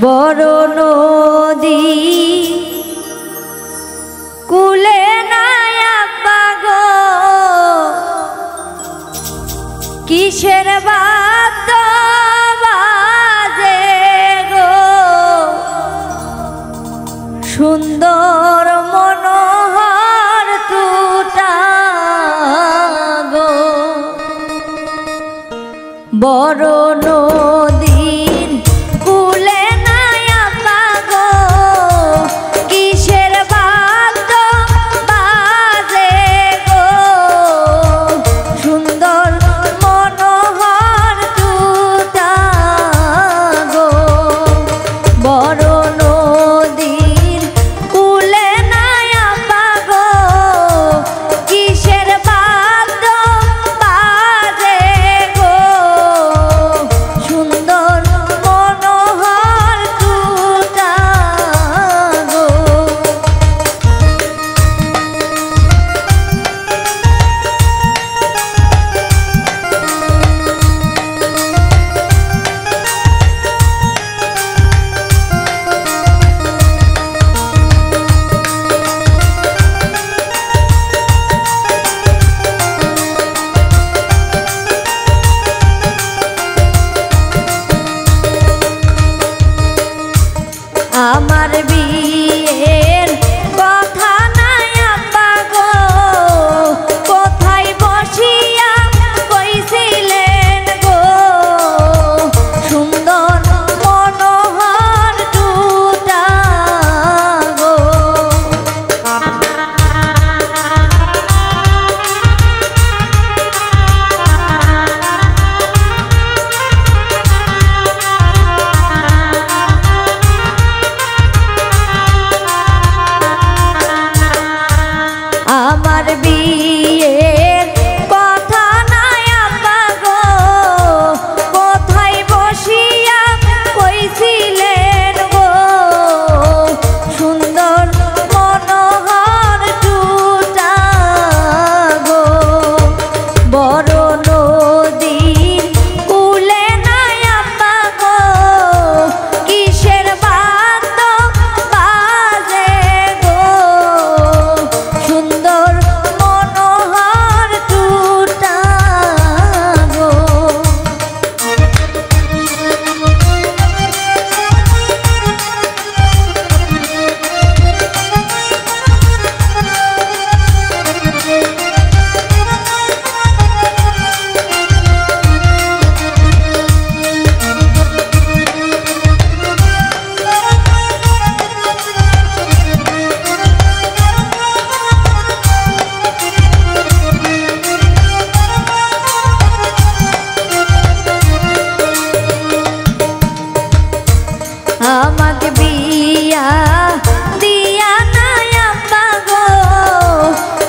বড় নদী কুলে নাই আব্বা গো, কিসের বাদ্য বাজে গো, সুন্দর মনোহর টুটা গো। বড় নদীর কুলে নাই আব্বা গো, কিসের বাদ্য বাজে গো, সুন্দর মনোহর টুটা গো। বড় নদীর কুলে নাই আব্বা গো, কিসের বাদ্য বাজে গো, সুন্দর মনোহর টুটা গো। আমার বিয়ের কথা নাই আব্বা গো, কোথায় বসিয়া কইছিলেন গো, সুন্দর মনোহর টুটা গো। আমার বিয়ের কথা নাই আব্বা গো, কোথায় বসিয়া কইছিলেন গো, সুন্দর মনোহর টুটা গো। বড় নদীর কুলে নাই আব্বা গো, কিসের বাদ্য বাজে গো, সুন্দর মনোহর টুটা গো। আমাকে বিয়া দিয়া নাই আব্বা গো,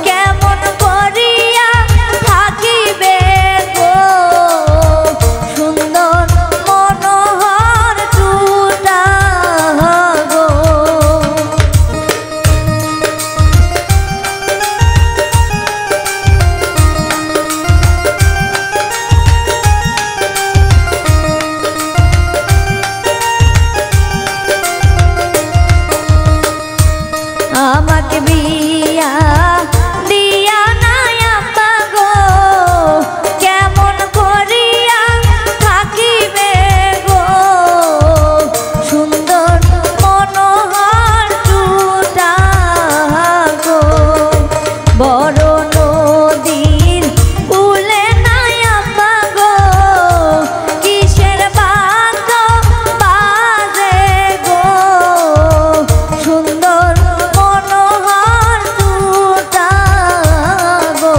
কেমন করিয়া থাকিবে গো, সুন্দর মনোহর টুটা গো। আমাকে বিয়া দিয়া নাই আব্বা গো, কেমন করিয়া থাকিবে গো, সুন্দর মনোহর টুটা গো। বড় নদীর কুলে নাই আব্বা গো, কিসের বাদ্য বাজে গো, সুন্দর মনোহর টুটা গো।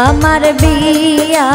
আমার বিয়া